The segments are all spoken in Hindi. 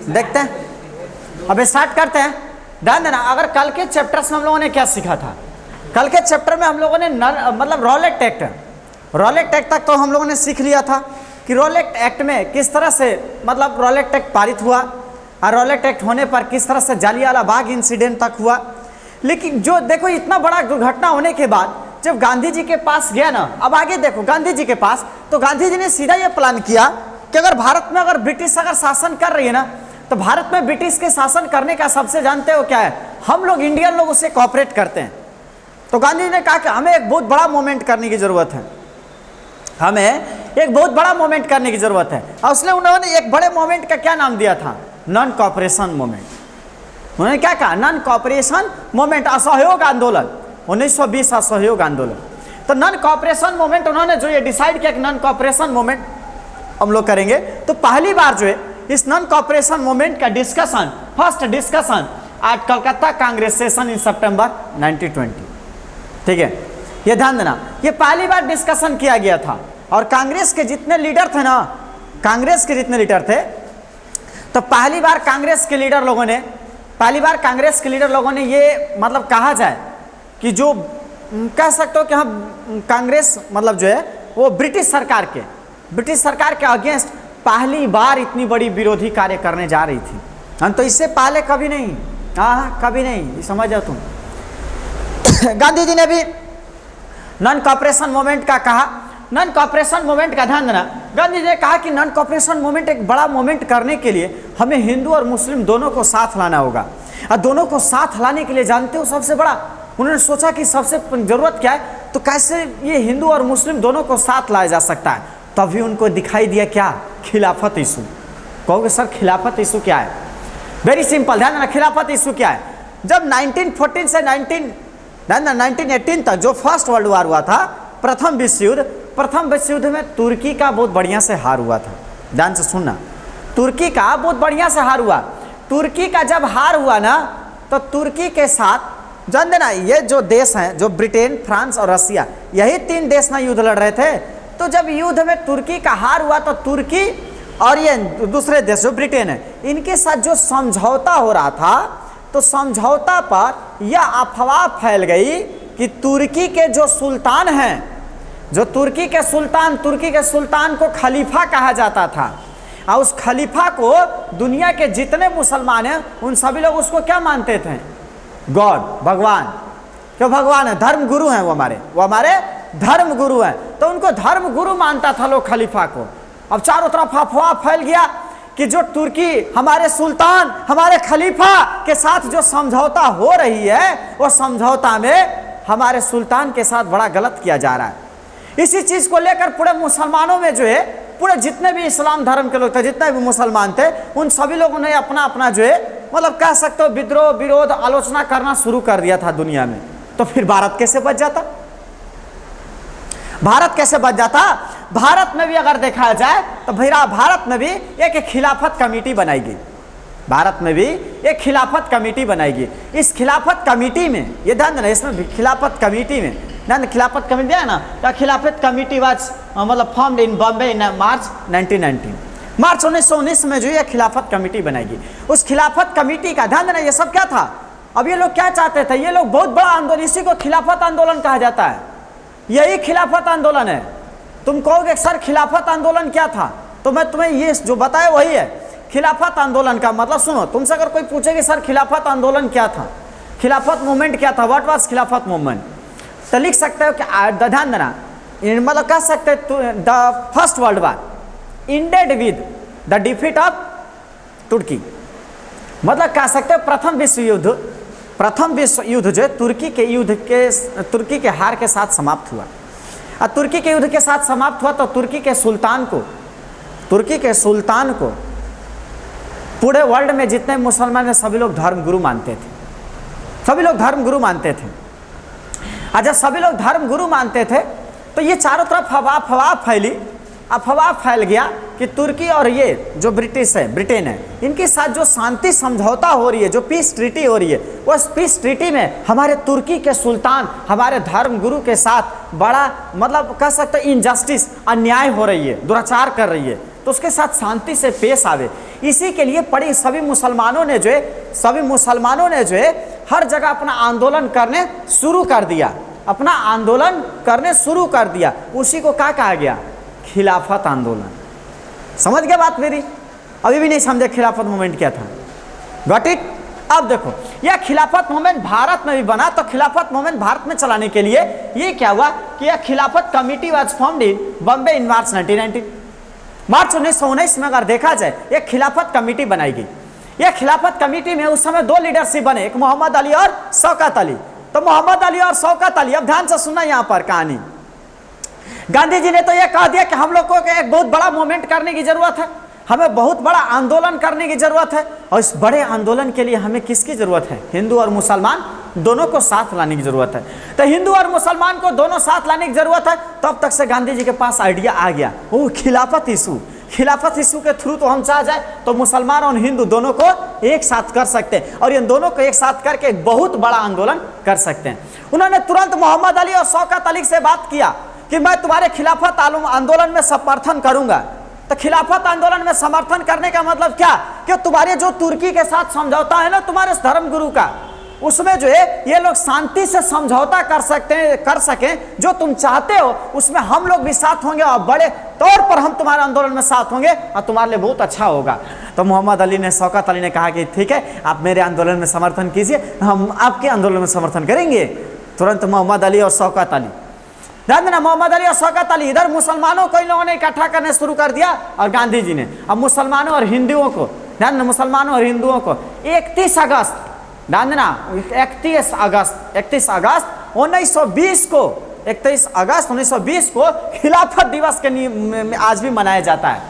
देखते हैं, अब स्टार्ट करते हैं। ध्यान देना, अगर कल के चैप्टर्स में हम लोगों ने क्या सीखा था, कल के चैप्टर में हम लोगों ने मतलब रॉलेट एक्ट तक तो हम लोगों ने सीख लिया था कि रॉलेट एक्ट में किस तरह से मतलब रॉलेट एक्ट पारित हुआ और रॉलेट एक्ट होने पर किस तरह से जालियांवाला बाग इंसिडेंट तक हुआ। लेकिन जो देखो इतना बड़ा दुर्घटना होने के बाद जब गांधी जी के पास गया ना, अब आगे देखो गांधी जी के पास, तो गांधी जी ने सीधा ये प्लान किया कि अगर भारत में अगर ब्रिटिश अगर शासन कर रही है ना, तो भारत में ब्रिटिश के शासन करने का सबसे जानते हो क्या है, हम लोग इंडियन लोग उससे कोऑपरेट करते हैं। तो गांधी जी ने कहा कि हमें एक बहुत बड़ा मूवमेंट करने की जरूरत है, हमें एक बहुत बड़ा मूवमेंट करने की जरूरत है। और इसलिए उन्होंने एक बड़े मूवमेंट का क्या नाम दिया था, नॉन कॉपरेशन मूवमेंट। उन्होंने क्या कहा, नॉन कॉपरेशन मूवमेंट, असहयोग आंदोलन, 1920 असहयोग आंदोलन। तो नॉन कॉपरेशन मूवमेंट उन्होंने जो ये डिसाइड किया कि नॉन कॉपरेशन मूवमेंट हम लोग करेंगे, तो पहली बार जो है इस नॉन कॉपरेशन मूवमेंट का discussion, first discussion at Calcutta Congress session in September 1920। ठीक है, ये ध्यान देना, ये पहली बार डिस्कशन किया गया था। और कांग्रेस के जितने लीडर थे ना, कांग्रेस के जितने लीडर थे, तो पहली बार कांग्रेस के लीडर लोगों ने ये मतलब कहा जाए कि जो कह सकते हो कि हम कांग्रेस मतलब जो है वो ब्रिटिश सरकार के अगेंस्ट पहली बार इतनी बड़ी विरोधी कार्य करने जा रही थी। हम तो इससे पहले कभी नहीं, कभी नहीं, समझ जाओ तुम। गांधी जी ने भी नॉन कॉपरेशन मूवमेंट का कहा, नॉन कॉपरेशन मूवमेंट का ध्यान देना, गांधी जी ने कहा कि नॉन कॉपरेशन मूवमेंट एक बड़ा मूवमेंट करने के लिए हमें हिंदू और मुस्लिम दोनों को साथ लाना होगा। और दोनों को साथ लाने के लिए जानते हो सबसे बड़ा उन्होंने सोचा कि सबसे जरूरत क्या है, तो कैसे ये हिंदू और मुस्लिम दोनों को साथ लाया जा सकता है। तभी उनको दिखाई दिया क्या, खिलाफत इशू। कहोगे सर खिलाफत इशू क्या है, वेरी सिंपल, ध्यान देना, खिलाफत इशू क्या है। जब 1914 से 1918 तक जो फर्स्ट वर्ल्ड वॉर हुआ था, प्रथम विश्व युद्ध में तुर्की का बहुत बढ़िया से हार हुआ था। ध्यान से सुनना, तुर्की का बहुत बढ़िया से हार हुआ। तुर्की का जब हार हुआ ना, तो तुर्की के साथ जान देना, ये जो देश हैं, जो ब्रिटेन, फ्रांस और रसिया, यही 3 देश ना युद्ध लड़ रहे थे। तो जब युद्ध में तुर्की का हार हुआ, तो तुर्की और ये दूसरे देश जो ब्रिटेन है, इनके साथ जो समझौता हो रहा था, तो समझौता पर यह अफवाह फैल गई कि तुर्की के जो सुल्तान हैं, जो तुर्की के सुल्तान को खलीफा कहा जाता था। और उस खलीफा को दुनिया के जितने मुसलमान हैं उन सभी लोग उसको क्या मानते थे, गॉड, भगवान। क्यों भगवान है, धर्म गुरु हैं वो हमारे धर्म गुरु हैं। तो उनको धर्म गुरु मानता था लोग खलीफा को। अब चारों तरफ अफवाह फैल गया कि जो तुर्की हमारे सुल्तान, हमारे खलीफा के साथ जो समझौता हो रही है, वो समझौता में हमारे सुल्तान के साथ बड़ा गलत किया जा रहा है। इसी चीज को लेकर पूरे मुसलमानों में जो है, पूरे जितने भी इस्लाम धर्म के लोग थे, जितने भी मुसलमान थे, उन सभी लोगों ने अपना अपना जो है मतलब कह सकते हो विद्रोह, विरोध, आलोचना करना शुरू कर दिया था दुनिया में। तो फिर भारत कैसे बच जाता, भारत में भी अगर देखा जाए तो भैया भारत में भी एक खिलाफत कमेटी बनाई गई। इस खिलाफत कमेटी में ये ध्यान देना, इसमें खिलाफत कमेटी में खिलाफत कमेटी है ना, तो खिलाफत कमेटी वाज मतलब formed in Bombay in March 1919। मार्च 1919 में जो है खिलाफत कमेटी बनाएगी। उस खिलाफत कमेटी का ध्यान देना, ये सब क्या था, अब ये लोग क्या चाहते थे, ये लोग बहुत बड़ा आंदोलन, इसी को खिलाफत आंदोलन कहा जाता है। यही खिलाफत आंदोलन है। तुम कहोगे सर खिलाफत आंदोलन क्या था, तो मैं तुम्हें ये जो बताया वही है। खिलाफत आंदोलन का मतलब सुनो, तुमसे अगर कोई पूछेगी सर खिलाफत आंदोलन क्या था, खिलाफत मूवमेंट क्या था, व्हाट वाज खिलाफत मूवमेंट, तो लिख सकते हो कि ध्यान देना, मतलब कह सकते the first world war ended with the defeat of Turkey. मतलब कह सकते हो प्रथम विश्व युद्ध जो है तुर्की के हार के साथ समाप्त हुआ। और तुर्की के युद्ध के साथ समाप्त हुआ तो तुर्की के सुल्तान को पूरे वर्ल्ड में जितने मुसलमान हैं सभी लोग धर्मगुरु मानते थे। और जब सभी लोग धर्मगुरु मानते थे तो ये चारों तरफ अफवाह फैल गया कि तुर्की और ये जो ब्रिटेन है, इनके साथ जो शांति समझौता हो रही है, जो पीस ट्रीटी हो रही है, उस पीस ट्रीटी में हमारे तुर्की के सुल्तान हमारे धर्मगुरु के साथ बड़ा मतलब कह सकते हैं इनजस्टिस, अन्याय हो रही है, दुराचार कर रही है। तो तो उसके साथ शांति से पेश आवे। इसी के लिए पड़ी सभी मुसलमानों ने जो है हर जगह अपना आंदोलन करने शुरू कर दिया, अपना आंदोलन करने शुरू कर दिया। उसी को क्या कहा गया? खिलाफत आंदोलन। समझ गया बात मेरी? अभी भी नहीं समझे खिलाफत मूवमेंट क्या था? Got it? अब देखो, यह खिलाफत मूवमेंट भारत में भी बना, तो खिलाफत मूवमेंट भारत में चलाने के लिए ये क्या हुआ कि यह Khilafat committee was formed in Bombay in March 1919। मार्च 1919 में अगर देखा जाए एक खिलाफत कमेटी बनाई गई। यह खिलाफत कमेटी में उस समय 2 लीडरशिप बने, एक मोहम्मद अली और शौकत अली। तो मोहम्मद अली और शौकत अली, अब ध्यान से सुनना यहाँ पर कहानी। गांधी जी ने तो यह कह दिया कि हम लोग को एक बहुत बड़ा मूवमेंट करने की जरूरत है, हमें बहुत बड़ा आंदोलन करने की जरूरत है, और इस बड़े आंदोलन के लिए हमें किसकी जरूरत है? हिंदू और मुसलमान दोनों को साथ लाने की जरूरत है। तो हिंदू और मुसलमान को दोनों साथ लाने की जरूरत है। तब तक से गांधी जी के पास आइडिया आ गया, वो खिलाफत इशू के थ्रू तो हम चाह जाए तो मुसलमान और हिंदू दोनों को एक साथ कर सकते हैं, और इन दोनों को एक साथ करके एक बहुत बड़ा आंदोलन कर सकते हैं। उन्होंने तुरंत मोहम्मद अली और शौकत अली से बात किया कि मैं तुम्हारे खिलाफत आंदोलन में समर्थन करूंगा। तो खिलाफत आंदोलन में समर्थन करने का मतलब क्या? कि तुम्हारे जो तुर्की के साथ समझौता है ना तुम्हारे धर्म गुरु का, उसमें जो है ये लोग शांति से समझौता कर सकें, जो तुम चाहते हो उसमें हम लोग भी साथ होंगे, और बड़े तौर पर हम तुम्हारे आंदोलन में साथ होंगे, और तुम्हारे लिए बहुत अच्छा होगा। तो मोहम्मद अली ने, शौकत अली ने कहा कि ठीक है, आप मेरे आंदोलन में समर्थन कीजिए, हम आपके आंदोलन में समर्थन करेंगे। तुरंत मोहम्मद अली और शौकत अली, ध्यान देना, मोहम्मद अली और शौकत अली, इधर मुसलमानों को इन लोगों ने इकट्ठा करने शुरू कर दिया, और गांधी जी ने अब मुसलमानों और हिंदुओं को, ध्यान देना, मुसलमानों और हिंदुओं को 31 अगस्त, ध्यान देना, 31 अगस्त 1920 को खिलाफत दिवस के आज भी मनाया जाता है,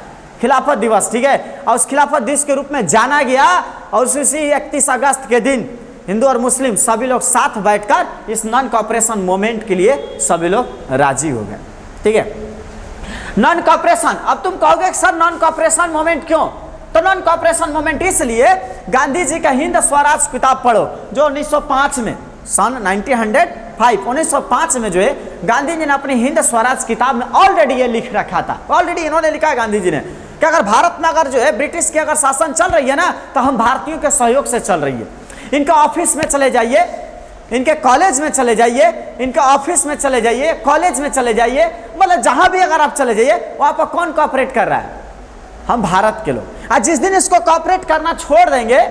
खिलाफत दिवस, ठीक है। और उस खिलाफत दिवस के रूप में जाना गया, और उसी 31 अगस्त के दिन हिंदू और मुस्लिम सभी लोग साथ बैठकर इस नॉन कॉपरेशन मूवमेंट के लिए सभी लोग राजी हो गए, ठीक है। नॉन कॉपरेशन, अब तुम कहोगे सर नॉन कॉपरेशन मूवमेंट क्यों? तो नॉन कॉपरेशन मूवमेंट इसलिए, गांधी जी का हिंद स्वराज किताब पढ़ो जो 1905 में, सन 1905 में जो है गांधी जी ने अपनी हिंद स्वराज किताब में ऑलरेडी ये लिख रखा था। ऑलरेडी इन्होंने लिखा है गांधी जी ने कि अगर भारत में अगर जो है ब्रिटिश की अगर शासन चल रही है ना, तो हम भारतीयों के सहयोग से चल रही है। इनका ऑफिस में चले जाइए, इनके कॉलेज में चले जाइए, इनके ऑफिस में चले जाइए, कॉलेज में चले जाइए, मतलब जहां भी अगर आप चले जाइए, वहां पर कौन कॉपरेट कर रहा है? हम भारत के लोग। आज जिस दिन इसको कॉपरेट करना छोड़ देंगे,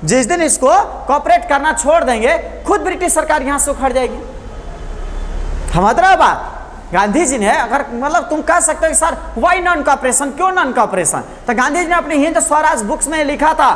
जिस दिन इसको कॉपरेट करना छोड़ देंगे, खुद ब्रिटिश सरकार यहां से उखड़ जाएगी। हमारा बात गांधी जी ने, अगर मतलब तुम कह सकते हो कि सर वाई नॉन कॉपरेशन, क्यों नॉन कॉपरेशन? तो गांधी जी ने अपनी हिंद स्वराज बुक्स में लिखा था,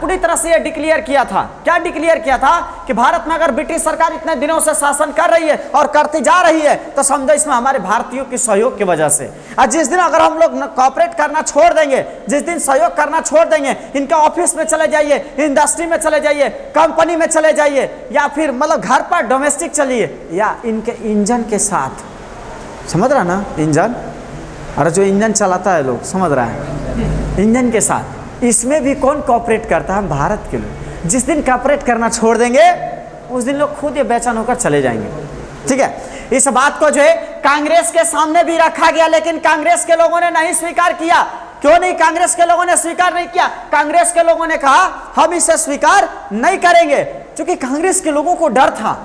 पूरी तरह से यह डिक्लेयर किया था। क्या डिक्लेयर किया था? कि भारत में अगर ब्रिटिश सरकार इतने दिनों से शासन कर रही है और करती जा रही है, तो समझो इसमें हमारे भारतीयों के सहयोग की वजह से। और जिस दिन अगर हम लोग कॉपरेट करना छोड़ देंगे, जिस दिन सहयोग करना छोड़ देंगे, इनके ऑफिस में चले जाइए, इंडस्ट्री में चले जाइए, कंपनी में चले जाइए, या फिर मतलब घर पर डोमेस्टिक चलिए, या इनके इंजन के साथ, समझ रहा ना, इंजन, अरे जो इंजन चलाता है लोग, समझ रहा है, इंजन के साथ, इसमें भी कौन कॉपरेट करता है? हम भारत के लोग। जिस दिन कॉपरेट करना छोड़ देंगे, उस दिन लोग खुद ये बेचैन होकर चले जाएंगे, ठीक है। इस बात को जो है कांग्रेस के सामने भी रखा गया, लेकिन कांग्रेस के लोगों ने नहीं स्वीकार किया। क्यों नहीं कांग्रेस के लोगों ने स्वीकार नहीं किया? कांग्रेस के लोगों ने कहा हम इसे स्वीकार नहीं करेंगे, क्योंकि कांग्रेस के लोगों को डर था।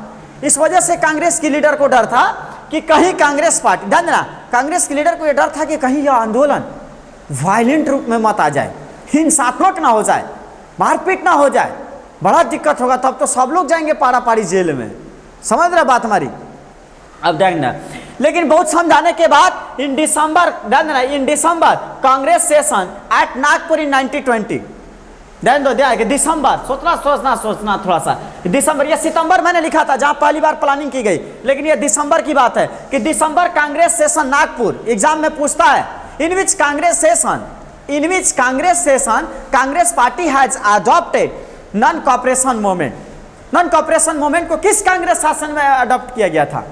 इस वजह से कांग्रेस की लीडर को डर था कि कहीं कांग्रेस पार्टी, ध्यान देना, कांग्रेस के लीडर को यह डर था कि कहीं यह आंदोलन वायलेंट रूप में मत आ जाए, हिंसात्मक ना हो जाए, मारपीट ना हो जाए, बड़ा दिक्कत होगा, तब तो सब लोग जाएंगे पारा पारी जेल में। समझ रहे बात हमारी? अब देखना, लेकिन बहुत समझाने के बाद इन दिसंबर कांग्रेस सेशन एट नागपुर इन 1920, ध्यान दो कि दिसंबर, सोचना थोड़ा सा, दिसंबर या सितंबर मैंने लिखा था जहां पहली बार प्लानिंग की गई, लेकिन यह दिसंबर की बात है कि दिसंबर कांग्रेस सेशन नागपुर, एग्जाम में पूछता है, in which Congress session Congress party has adopted non cooperation movement. Non cooperation movement को किस कांग्रेस शासन में अडॉप्ट किया गया था?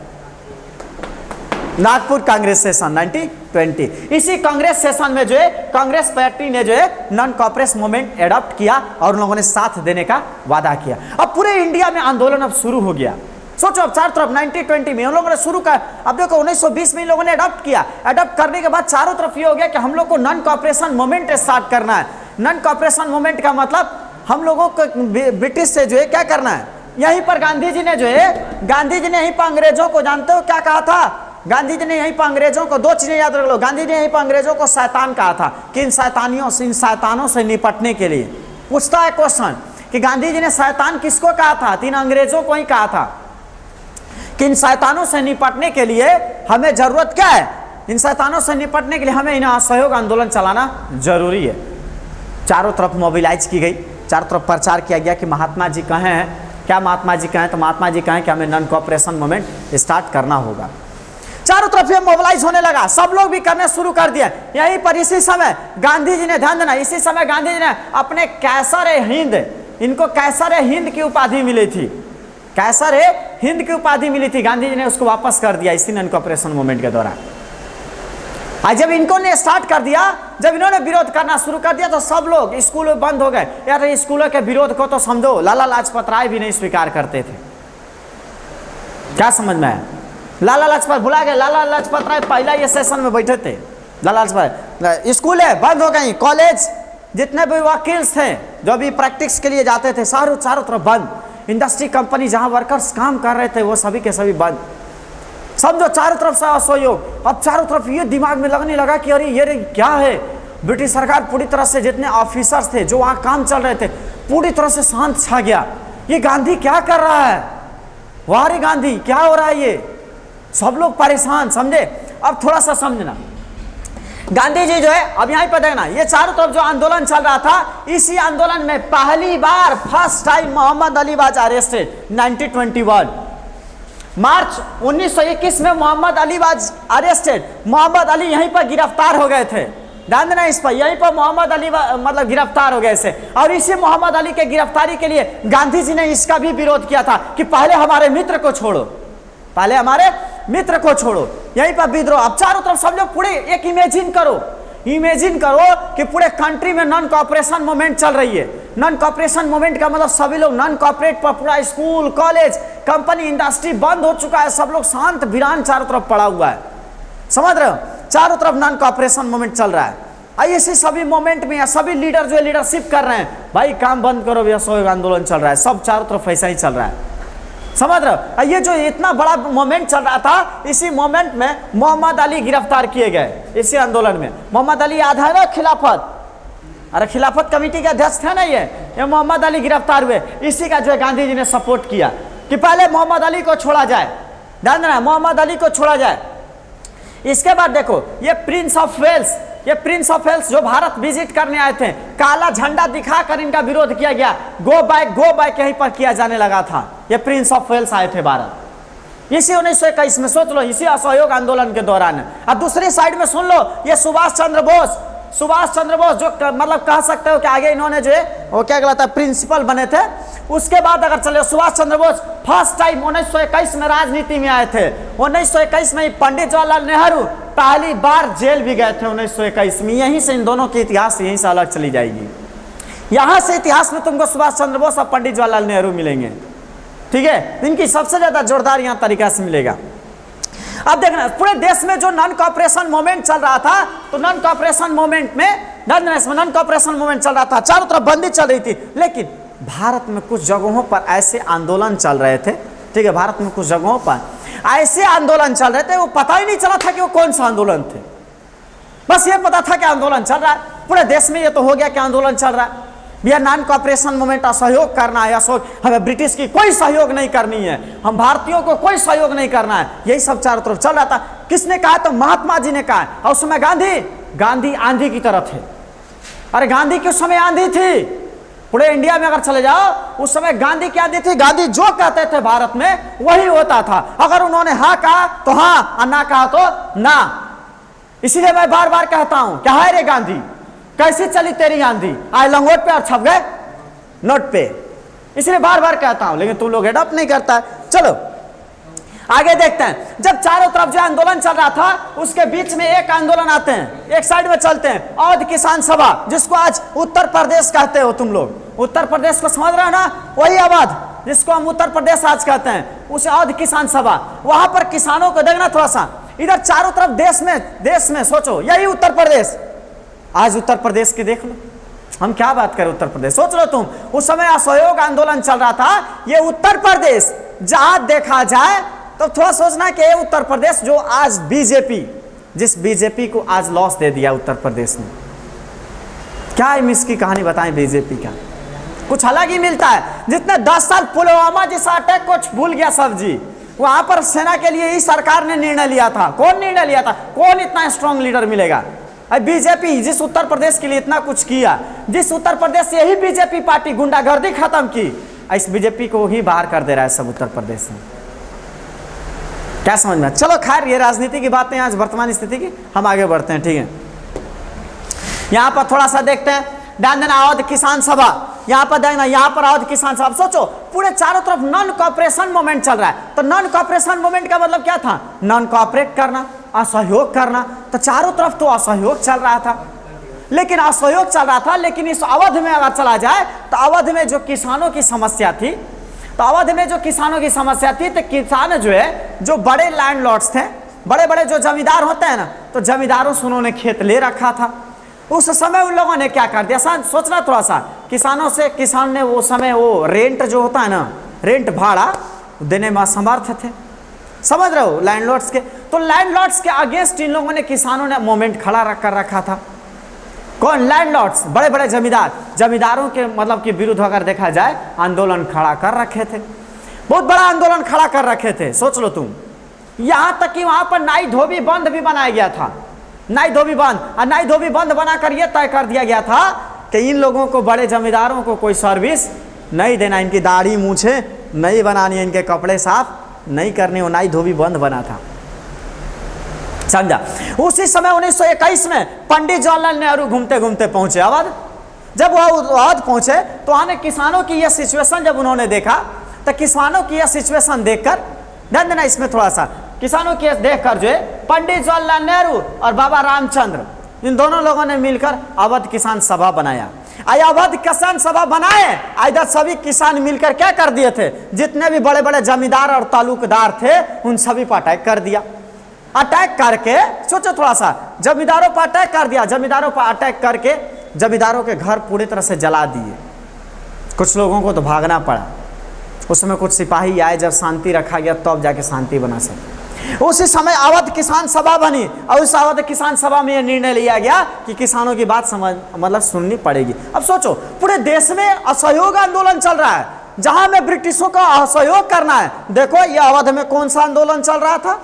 नागपुर कांग्रेस सेशन 1920। इसी कांग्रेस सेशन में जो है कांग्रेस पार्टी ने जो है नॉन कॉपरेशन मूवमेंट अडॉप्ट किया, और उन लोगों ने साथ देने का वादा किया। अब पूरे इंडिया में आंदोलन अब शुरू हो गया, सोचो अब चारों तरफ 1920 में हम लोगों ने शुरू कर, अब देखो 1920 में इन लोगों ने अडॉप्ट किया। अडॉप्ट करने के बाद चारों तरफ ये हो गया कि हम लोग को नॉन कॉपरेशन मूवमेंट स्टार्ट करना है। नॉन कॉपरेशन मूवमेंट का मतलब हम लोगों को ब्रिटिश से जो है क्या करना है। यहीं पर गांधी जी ने जो है, गांधी जी ने यहीं पर अंग्रेजों को, जानते हो क्या कहा था गांधी जी ने यहीं पर अंग्रेजों को? दो चीजें याद रख लो। गांधी जी ने यहीं पर अंग्रेजों को शैतान कहा था कि इन शैतानों से निपटने के लिए पूछता है क्वेश्चन कि गांधी जी ने शैतान किसको कहा था? तीन अंग्रेजों को ही कहा था कि इन शैतानों से निपटने के लिए हमें जरूरत क्या है? इन शैतानों से निपटने के लिए हमें इन असहयोग आंदोलन चलाना जरूरी है। चारों तरफ मोबिलाइज की गई, चारों तरफ प्रचार किया गया कि महात्मा जी कहे हैं, क्या महात्मा जी कहें? तो महात्मा जी कहें कि हमें नॉन कॉपरेशन मूवमेंट स्टार्ट करना होगा। चारों तरफ ये मोबिलाइज होने लगा, सब लोग भी करने शुरू कर दिया। यहीं पर इसी समय गांधी जी ने, ध्यान देना, इसी समय गांधी जी ने अपने कैसर-ए-हिंद, इनको कैसर-ए-हिंद की उपाधि मिली थी, कैसर-ए-हिंद की उपाधि मिली थी, गांधी जी ने उसको वापस कर दिया इसी नॉन कॉपरेशन मूवमेंट के दौरान। आज जब इनको ने स्टार्ट कर दिया, जब इन्होंने विरोध करना शुरू कर दिया तो सब लोग, स्कूल बंद हो गए। यार स्कूलों के विरोध को तो समझो लाला लाजपत राय भी नहीं स्वीकार करते थे। क्या समझ में आया? लाला लाजपत भुला गए, लाला लाजपत राय पहला ये सेशन में बैठे थे। लाला लाजपत, स्कूलें बंद हो गई, कॉलेज, जितने भी वकील थे जो भी प्रैक्टिस के लिए जाते थे चारों तरफ बंद। इंडस्ट्री कंपनी जहां वर्कर्स काम कर रहे थे वो सभी के सभी बंद। समझो चारों तरफ से असहयोग। अब चारों तरफ ये दिमाग में लगने लगा कि अरे ये क्या है, ब्रिटिश सरकार पूरी तरह से, जितने ऑफिसर्स थे जो वहाँ काम चल रहे थे, पूरी तरह से शांत छा गया। ये गांधी क्या कर रहा है? वाह रे गांधी, क्या हो रहा है ये? सब लोग परेशान, समझे? अब थोड़ा सा समझना, गांधी जी जो है, अब यहीं पर देखना, ये चारों तरफ जो आंदोलन चल रहा था, इसी आंदोलन में पहली बार first time Mohammad Ali was arrested 1921। March 1921 में मोहम्मद अली वाज अरेस्टेड। मोहम्मद अली यहीं पर गिरफ्तार हो गए थे, ध्यान देना इस पर, यहीं पर मोहम्मद अली मतलब गिरफ्तार हो गए थे। और इसी मोहम्मद अली के गिरफ्तारी के लिए गांधी जी ने इसका भी विरोध किया था कि पहले हमारे मित्र को छोड़ो, पहले हमारे मित्र को छोड़ो। यहीं पर विद्रोह। अब चारों तरफ समझो, पूरे एक इमेजिन करो कि पूरे कंट्री में नॉन कॉपरेशन मूवमेंट चल रही है। नॉन कॉपरेशन मूवमेंट का मतलब सभी लोग नॉन कॉपरेट पर, पूरा स्कूल, कॉलेज, कंपनी, इंडस्ट्री बंद हो चुका है, सब लोग शांत वीरान चारों तरफ पड़ा हुआ है। समझ रहे हो? चारों तरफ नॉन कॉपरेशन मूवमेंट चल रहा है। ऐसे सभी मोमेंट में सभी लीडर जो है लीडरशिप कर रहे हैं, भाई काम बंद करो, भैया असहयोग आंदोलन चल रहा है, सब चारों तरफ ऐसा ही चल रहा है। समझ रहे हो? ये जो इतना बड़ा मोमेंट चल रहा था, इसी मोमेंट में मोहम्मद अली गिरफ्तार किए गए। इसी आंदोलन में मोहम्मद अली याद है ना, खिलाफत, अरे खिलाफत कमेटी के अध्यक्ष थे ना ये मोहम्मद अली गिरफ्तार हुए। इसी का जो है गांधी जी ने सपोर्ट किया कि पहले मोहम्मद अली को छोड़ा जाए, ध्यान देना, मोहम्मद अली को छोड़ा जाए। इसके बाद देखो, ये प्रिंस ऑफ वेल्स जो भारत विजिट करने आए थे, काला झंडा दिखाकर इनका विरोध किया गया। गो बैक यहीं पर किया जाने लगा था। ये प्रिंस ऑफ वेल्स आए थे भारत इसी 1921 में, सोच लो, इसी असहयोग आंदोलन के दौरान। अब दूसरी साइड में सुन लो, ये सुभाष चंद्र बोस जो मतलब कह सकते हो कि आगे इन्होंने जो है वो क्या कहलाता है, प्रिंसिपल बने थे। उसके बाद अगर चले, सुभाष चंद्र बोस फर्स्ट टाइम 1921 में राजनीति में आए थे। 1921 में पंडित जवाहरलाल नेहरू पहली बार जेल भी गए थे 1921 में। यहीं से इन दोनों की इतिहास यहीं से अलग चली जाएगी। यहां से इतिहास में तुमको सुभाष चंद्र बोस और पंडित जवाहरलाल नेहरू मिलेंगे, ठीक है? इनकी सबसे ज्यादा जोरदार यहाँ तरीका से मिलेगा। अब देखना, पूरे देश में जो नॉन कॉपरेशन मूवमेंट चल रहा था, तो नॉन कॉपरेशन मूवमेंट में नॉन कॉपरेशन मूवमेंट चल रहा था, चारों तरफ बंदी चल रही थी। लेकिन भारत में कुछ जगहों पर ऐसे आंदोलन चल रहे थे, ठीक है, भारत में कुछ जगहों पर ऐसे आंदोलन चल रहे थे, वो पता ही नहीं चला था कि वो कौन सा आंदोलन थे। बस ये पता था कि आंदोलन चल रहा है। पूरे देश में ये तो हो गया कि आंदोलन चल रहा है, भैया नॉन कॉपरेशन मूवमेंट, असहयोग करना है, असहयोग, हमें ब्रिटिश की कोई सहयोग नहीं करनी है, हम भारतीयों को कोई सहयोग नहीं करना है। यही सब चारों तरफ चल रहा था। किसने कहा? तो महात्मा जी ने कहा। और उस समय गांधी आंधी की तरह थे। अरे गांधी के समय आंधी थी, पूरे इंडिया में अगर चले जाओ, उस समय गांधी की आंधी थी। गांधी जो कहते थे भारत में वही होता था। अगर उन्होंने हाँ कहा तो हाँ, और ना कहा तो ना। इसीलिए मैं बार बार कहता हूं, क्या है रे गांधी, कैसी चली तेरी आंधी, आए लंगोट पे और छप गए नोट पे। इसलिए बार बार कहता हूं, लेकिन तुम लोग एडॉप्ट नहीं करता है। चलो आगे देखते हैं। जब चारों तरफ जो आंदोलन चल रहा था, उसके बीच में एक आंदोलन आते हैं, एक साइड में चलते हैं, अवध किसान सभा, जिसको आज उत्तर प्रदेश कहते हो तुम लोग। उत्तर प्रदेश को समझ रहे हो ना? वही अवध, जिसको हम उत्तर प्रदेश आज कहते हैं, उसे अवध किसान सभा, वहां पर किसानों को देखना थोड़ा सा, इधर चारों तरफ देश में सोचो, यही उत्तर प्रदेश, आज उत्तर प्रदेश की देख लो, हम क्या बात करें उत्तर प्रदेश, सोच लो तुम, उस समय असहयोग आंदोलन चल रहा था, ये उत्तर प्रदेश जहां देखा जाए तो थोड़ा सोचना कि ये उत्तर प्रदेश जो आज बीजेपी, जिस बीजेपी को आज लॉस दे दिया उत्तर प्रदेश में, क्या है इसकी कहानी बताएं, बीजेपी का कुछ अलग ही मिलता है। जितने 10 साल पुलवामा जैसा अटैक कुछ भूल गया सब जी, वहां पर सेना के लिए ही सरकार ने निर्णय लिया था, कौन निर्णय लिया था, कौन इतना स्ट्रांग लीडर मिलेगा, बीजेपी जिस उत्तर प्रदेश के लिए इतना कुछ किया, जिस उत्तर प्रदेश से यही बीजेपी पार्टी गुंडागर्दी खत्म की, इस बीजेपी को ही बाहर कर दे रहा है सब उत्तर प्रदेश में, क्या समझ में। चलो खैर ये राजनीति की बातें आज वर्तमान स्थिति की, हम आगे बढ़ते हैं, ठीक है। यहां पर थोड़ा सा देखते हैं, ध्यान देना, अवध किसान सभा, यहां पर देखना, यहां पर अवध किसान सभा, सोचो पूरे चारों तरफ नॉन कॉपरेशन मूवमेंट चल रहा है, तो नॉन कॉपरेशन मूवमेंट का मतलब क्या था, नॉन कॉपरेट करना, असहयोग करना, तो चारों तरफ तो असहयोग चल रहा था, लेकिन असहयोग चल रहा था, लेकिन इस अवध में अगर चला जाए तो अवध में जो किसानों की समस्या थी, तो अवध में जो किसानों की समस्या थी, तो किसान जो है, जो बड़े लैंडलॉर्ड्स थे, बड़े बड़े जो जमींदार होते हैं ना, तो जमींदारों से उन्होंने खेत ले रखा था, उस समय उन लोगों ने क्या कर दिया, सोचना थोड़ा सा, किसानों से, किसान ने वो समय वो रेंट जो होता है ना, रेंट भाड़ा देने में असमर्थ थे, समझ रहे हो, लैंडलॉर्ड्स के, तो लैंडलॉर्ड्स के अगेंस्ट इन लोगों ने, किसानों ने मूवमेंट खड़ा कर रखा था, कौन, लैंडलॉर्ड्स, बड़े बड़े जमींदारों के मतलब के विरुद्ध अगर देखा जाए आंदोलन खड़ा कर रखे थे, बहुत बड़ा आंदोलन खड़ा कर रखे थे, सोच लो तुम, यहां तक कि वहां पर नाई धोबी बंद भी बनाया गया था, नाई धोबी बंद, और नाई धोबी बंद बनाकर यह तय कर दिया गया था कि इन लोगों को, बड़े जमींदारों को कोई सर्विस नहीं देना, इनकी दाढ़ी मूछे नहीं बनानी है, इनके कपड़े साफ नहीं करने, वो नाई धोबी बंद बना था, समझा। उसी समय 1921 में पंडित जवाहरलाल नेहरू घूमते घूमते पहुंचे अवध, जब वह अवध पहुंचे तो वहां किसानों की यह सिचुएशन जब उन्होंने देखा, तो किसानों की यह सिचुएशन देखकर, ध्यान देना इसमें थोड़ा सा, किसानों की देखकर जो है पंडित जवाहरलाल नेहरू और बाबा रामचंद्र, इन दोनों लोगों ने मिलकर अवध किसान सभा बनाया। अवध किसान सभा बनाए, इधर सभी किसान मिलकर क्या कर दिए थे, जितने भी बड़े बड़े जमींदार और तालुकदार थे उन सभी पर अटैक कर दिया, अटैक करके, सोचो थोड़ा सा, जमींदारों पर अटैक कर दिया, जमींदारों पर अटैक करके जमींदारों के घर पूरी तरह से जला दिए, कुछ लोगों को तो भागना पड़ा, उसमें कुछ सिपाही आए, जब शांति रखा गया तब जाके शांति बना सके। उसी समय अवध किसान सभा बनी, और उस अवध किसान सभा में यह निर्णय लिया गया कि किसानों की बात मतलब सुननी पड़ेगी। अब सोचो पूरे देश में असहयोग आंदोलन चल रहा है, जहां में ब्रिटिशों का असहयोग करना है, देखो ये अवध में कौन सा आंदोलन चल रहा था,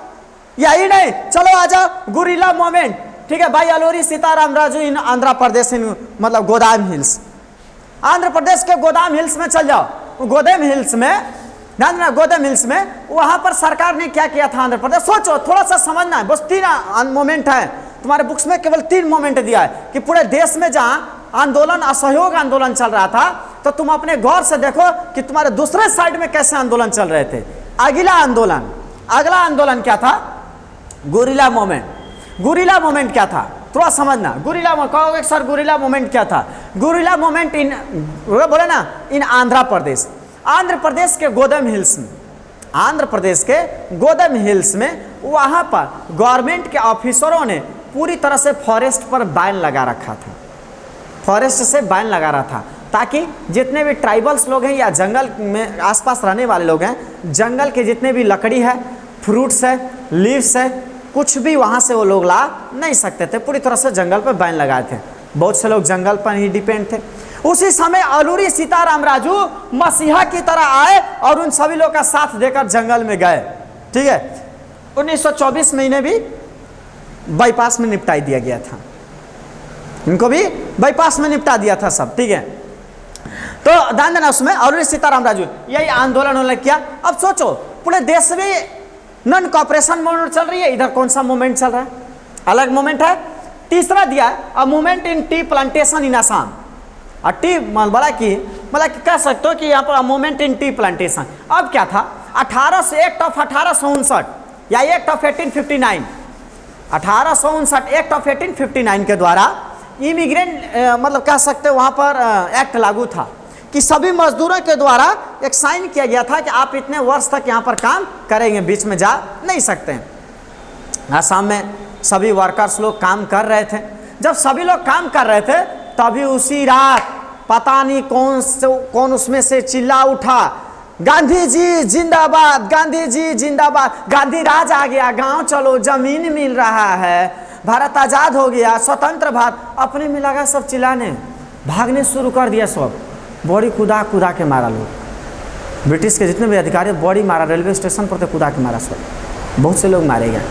यही नहीं, चलो आ जाओ गुरिल्ला मूवमेंट, ठीक है भाई, अलोरी सीताराम राजू इन आंध्र प्रदेश, इन मतलब गोदाम हिल्स, आंध्र प्रदेश के गोदाम हिल्स में चल जाओ, गोदाम हिल्स में, ध्यान देना, गोदाम हिल्स में वहां पर सरकार ने क्या किया था, आंध्र प्रदेश, सोचो थोड़ा सा समझना है, बस 3 मोमेंट है तुम्हारे बुक्स में, केवल 3 मोमेंट दिया है कि पूरे देश में जहां आंदोलन, असहयोग आंदोलन चल रहा था, तो तुम अपने गौर से देखो कि तुम्हारे दूसरे साइड में कैसे आंदोलन चल रहे थे। अगला आंदोलन क्या था, गुरिल्ला मूवमेंट। गुरिल्ला मूवमेंट क्या था, थोड़ा समझना, गुरिल्ला कहोगे सर गुरिल्ला मूवमेंट क्या था, गुरिल्ला मूवमेंट इन, बोले ना, इन आंध्र प्रदेश के गोदाम हिल्स में, आंध्र प्रदेश के गोदाम हिल्स में, वहां पर गवर्नमेंट के ऑफिसरों ने पूरी तरह से फॉरेस्ट पर बैन लगा रखा था, फॉरेस्ट से बैन लगा रहा था, ताकि जितने भी ट्राइबल्स लोग हैं या जंगल में आसपास रहने वाले लोग हैं, जंगल के जितने भी लकड़ी है, फ्रूट्स है, लीव्स है, कुछ भी वहाँ से वो लोग ला नहीं सकते थे, पूरी तरह से जंगल पर बैन लगाए थे, बहुत से लोग जंगल पर ही डिपेंड थे। उसी समय अलूरी सीताराम राजू मसीहा की तरह आए और उन सभी लोग का साथ देकर जंगल में गए, ठीक है। 1924 में इन्हें भी बाईपास में निपटा दिया गया था, इनको भी बाईपास में निपटा दिया था सब, ठीक है। तो ध्यान देना, उसमें अलूरी सीताराम राजू यही आंदोलन उन्होंने किया। अब सोचो पूरे देश में नॉन कॉपरेशन मूवमेंट चल रही है, इधर कौन सा मूवमेंट चल रहा है, अलग मूवमेंट है। तीसरा दिया a movement in tea plantation in Assam, और टी मतलब कि कह सकते हो कि यहाँ पर मूवमेंट इन टी प्लांटेशन। अब क्या था, 1859 या एक्ट ऑफ 1859, 1859 एक्ट ऑफ 1859 के द्वारा इमिग्रेंट मतलब कह सकते हो वहाँ पर एक्ट लागू था। कि सभी मजदूरों के द्वारा एक साइन किया गया था कि आप इतने वर्ष तक यहाँ पर काम करेंगे, बीच में जा नहीं सकते हैं। आसाम में सभी वर्कर्स लोग काम कर रहे थे। जब सभी लोग काम कर रहे थे तभी उसी रात पता नहीं कौन उसमें से चिल्ला उठा, गांधी जी जिंदाबाद, गांधी जी जिंदाबाद, गांधी राज आ गया, गांव चलो, जमीन मिल रहा है, भारत आज़ाद हो गया, स्वतंत्र भारत। अपने में लगा सब चिल्लाने, भागने शुरू कर दिया सब। बॉडी कूदा कूदा के मारा लोग, ब्रिटिश के जितने भी अधिकारी बॉडी मारा, रेलवे स्टेशन पर तो कूदा के मारा सब, बहुत से लोग मारे गए।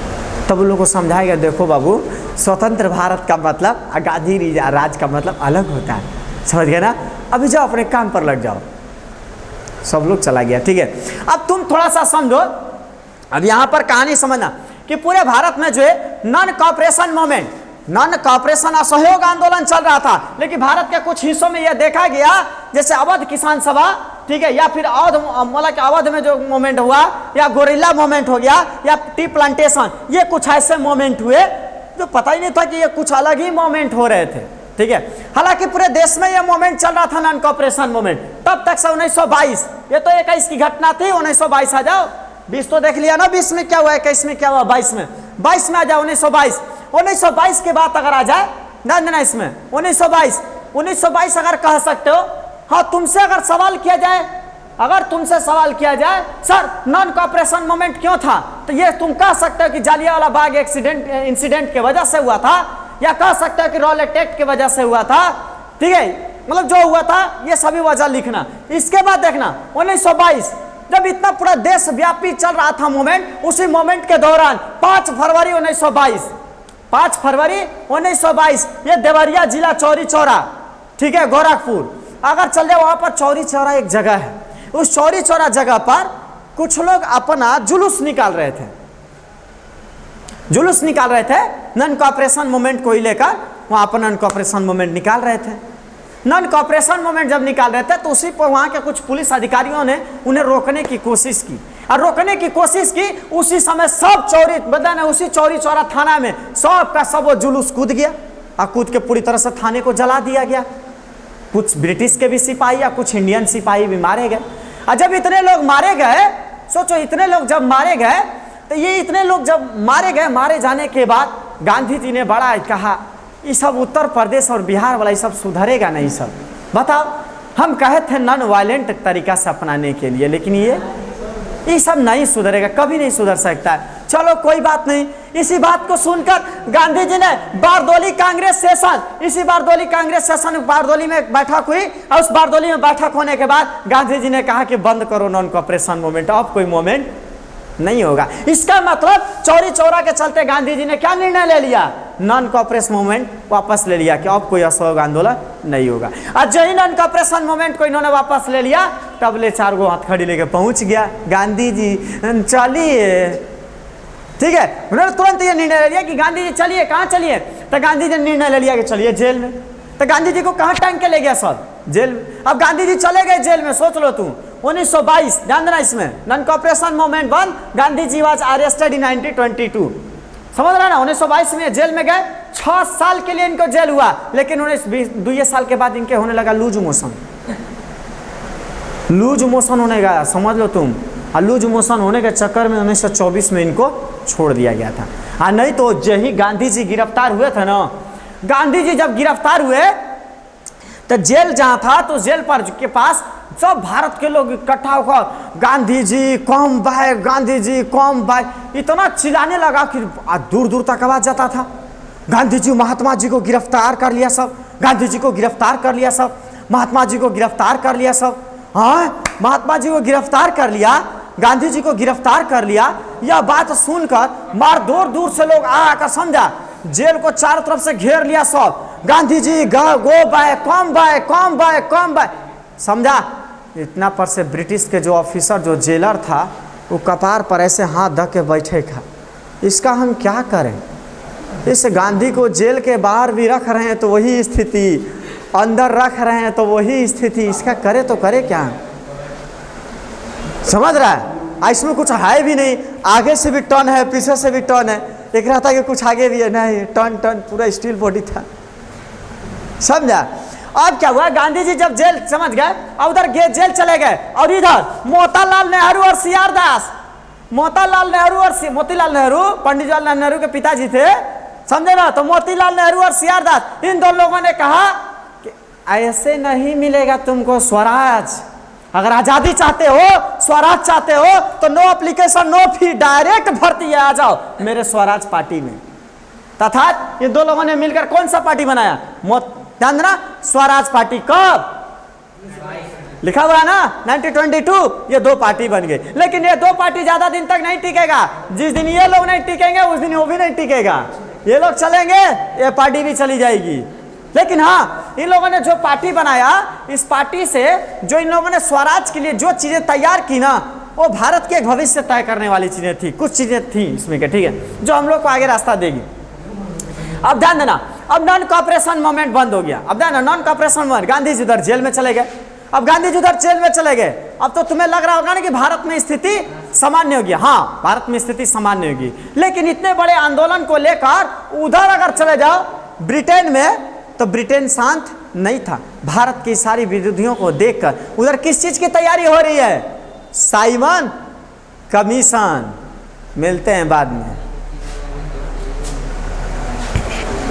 तब उन लोगों को समझाया गया, देखो बाबू, स्वतंत्र भारत का मतलब और गांधी राज का मतलब अलग होता है, समझ गए ना। अभी जाओ अपने काम पर लग जाओ। सब लोग चला गया, ठीक है। अब तुम थोड़ा सा समझो, अब यहाँ पर कहानी समझना कि पूरे भारत में जो है non cooperation movement, non corporation असहयोग आंदोलन चल रहा था। लेकिन भारत के कुछ हिस्सों में यह देखा गया, जैसे अवध किसान सभा, ठीक है, या फिर अवध में जो मूवमेंट हुआ, या गोरिल्ला मूवमेंट हो गया, या टी प्लांटेशन, ये कुछ ऐसे मूवमेंट हुए जो पता ही नहीं था कि ये कुछ अलग ही मूवमेंट हो रहे थे, ठीक है। हालांकि पूरे देश में ये मूवमेंट चल रहा था, नॉन कॉपरेशन मूवमेंट, तब तक से 1922, ये तो 21 की घटना थी। 1922 आ जाओ, 20 तो देख लिया ना, 20 में क्या हुआ, 21 में क्या हुआ, 22 में आ जाओ। 1922 के बाद अगर आ जाए ना इसमें 1922 अगर कह सकते हो, हाँ, तुमसे अगर सवाल किया जाए, अगर तुमसे सवाल किया जाए सर नॉन कॉपरेशन मूवमेंट क्यों था, तो ये तुम कह सकते हो कि जालियांवाला बाग इंसिडेंट के वजह से हुआ था, या कह सकते हो कि रॉलेट एक्ट के वजह से हुआ था, ठीक है, मतलब जो हुआ था ये सभी वजह लिखना। इसके बाद देखना 1922 जब इतना पूरा देश व्यापी चल रहा था मूवमेंट, उसी मूवमेंट के दौरान 5 फरवरी 1922 ये देवरिया जिला चौरी चौरा, ठीक है, गोरखपुर, अगर चल जाए वहां पर चौरी चौरा एक जगह है, उस चौरी चौरा जगह पर कुछ लोग अपना जुलूस निकाल रहे थे, नॉन कॉपरेशन मूवमेंट को ही लेकर वहां पर नॉन कॉपरेशन मूवमेंट निकाल रहे थे। नॉन कॉपरेशन मूवमेंट जब निकाल रहे थे तो उसी पर वहां के कुछ पुलिस अधिकारियों ने उन्हें रोकने की कोशिश की, और रोकने की कोशिश की उसी समय सब उसी चौरी चौरा थाना में सब का सब वो जुलूस कूद गया, और कूद के पूरी तरह से थाने को जला दिया गया। कुछ ब्रिटिश के भी सिपाही या कुछ इंडियन सिपाही भी मारे गए। और जब इतने लोग मारे गए, सोचो इतने लोग जब मारे गए, तो ये इतने लोग जब मारे गए, मारे जाने के बाद गांधी जी ने बड़ा कहा, ये सब उत्तर प्रदेश और बिहार वाला ये सब सुधरेगा नहीं, सब बताओ, हम कहे थे नॉन वायलेंट तरीका से अपनाने के लिए, लेकिन ये सब नहीं सुधरेगा, कभी नहीं सुधर सकता है। चलो कोई बात नहीं। इसी बात को सुनकर गांधी जी ने बारदोली कांग्रेस सेशन बारदोली में बैठक हुई, और उस बारदोली में बैठक होने के बाद गांधी जी ने कहा कि बंद करो नॉन कॉपरेशन मूवमेंट, अब कोई मूवमेंट नहीं होगा। इसका मतलब चौरी चौरा के चलते गांधी जी ने क्या निर्णय ले लिया, नॉन कॉपरेशन मूवमेंट वापस ले लिया कि अब कोई असहयोग आंदोलन नहीं होगा। और जो ही नॉन कॉपरेशन मूवमेंट को इन्होंने वापस ले लिया, तब ले 4 गो हथकड़ी लेके पहुंच गया गांधी जी, चलिए, ठीक है। उन्होंने तुरंत ये निर्णय ले लिया कि गांधी जी चलिए, कहाँ चलिए, तो गांधी जी ने निर्णय ले लिया कि चलिए जेल में। तो गांधी जी को कहाँ टांग के ले गया सब, जेल में। अब गांधी जी चले गए जेल में, सोच लो तुम। 1922 ध्यान देना, इसमें नॉन कॉपरेशन मूवमेंट बंद, Gandhi ji was arrested in 1922, समझ रहे ना। 1922 में जेल में गए, 6 साल के लिए इनको जेल हुआ, लेकिन 2 साल के बाद इनके होने लगा लूज मोशन होने गया, समझ लो तुम। और लूज मोशन होने के चक्कर में 1924 में इनको छोड़ दिया गया था। हाँ, नहीं तो यही गांधी जी गिरफ्तार हुए थे ना, गांधी जी जब गिरफ्तार हुए तो जेल जहाँ था, तो जेल पर के पास सब भारत के लोग इकट्ठा होकर Gandhi ji come back, Gandhi ji come back, इतना चिल्लाने लगा कि दूर दूर तक आवाज जाता था। गांधी जी, महात्मा जी को गिरफ्तार कर लिया सब, गांधी जी को गिरफ्तार कर लिया सब, महात्मा जी को गिरफ्तार कर लिया सब। हाँ, महात्मा जी को गिरफ्तार कर लिया, गांधी जी को गिरफ्तार कर लिया। यह बात सुनकर मार दूर दूर से लोग आकर, समझा, जेल को चारों तरफ से घेर लिया सब। Gandhi ji go back, come back, come back, come back, समझा। इतना पर से ब्रिटिश के जो ऑफिसर, जो जेलर था, वो कपार पर ऐसे हाथ धऽ के बैठे था, इसका हम क्या करें। इस गांधी को जेल के बाहर भी रख रहे हैं तो वही स्थिति, अंदर रख रहे हैं तो वही स्थिति, इसका करे तो करे क्या, समझ रहा है। इसमें कुछ है भी नहीं, आगे से भी टर्न है, पीछे से भी टर्न है, एक रहता कि कुछ आगे भी है, नहीं, टर्न पूरा स्टील बॉडी था, समझा। अब क्या हुआ, गांधी जी जब जेल समझ गए, और उधर जेल चले गए, और इधर मोतीलाल नेहरू और सीआर दास, मोतीलाल नेहरू और मोतीलाल नेहरू पंडित जवाहरलाल नेहरू के पिताजी थे, समझे ना। तो मोतीलाल नेहरू और सीआर दास, इन दोनों लोगों ने कहा कि ऐसे नहीं मिलेगा तुमको स्वराज, अगर आजादी चाहते हो, स्वराज चाहते हो, तो no application no fee, direct भर्ती आ जाओ मेरे स्वराज पार्टी में। तथा ये दो लोगों ने मिलकर कौन सा पार्टी बनाया, ध्यान देना, स्वराज पार्टी। कब लिखा हुआ है ना 1922, ये दो पार्टी बन गई। लेकिन ये दो पार्टी ज्यादा दिन तक नहीं टिकेगा, जिस दिन ये लोग नहीं टिकेंगे उस दिन वो भी नहीं टिकेगा। ये लोग चलेंगे, ये पार्टी भी चली जाएगी। लेकिन हाँ, इन लोगों ने जो पार्टी बनाया, इस पार्टी से जो इन लोगों ने स्वराज के लिए जो चीजें तैयार की ना, वो भारत के भविष्य तय करने वाली चीजें थी। कुछ चीजें थी इसमें के, ठीक है, जो हम लोग को आगे रास्ता देगी। अब ध्यान देना, अब नॉन कॉपरेशन मूवमेंट बंद हो गया। अब ध्यान, non cooperation movement, Gandhi ji उधर जेल में चले गए। अब गांधी जी उधर जेल में चले गए, अब तो तुम्हें लग रहा होगा ना कि भारत में स्थिति सामान्य होगी। हाँ, भारत में स्थिति सामान्य होगी, लेकिन इतने बड़े आंदोलन को लेकर उधर अगर चले जाओ ब्रिटेन में, तो ब्रिटेन शांत नहीं था। भारत की सारी विरोधियों को देखकर उधर किस चीज की तैयारी हो रही है, साइमन कमीशन। मिलते हैं बाद में।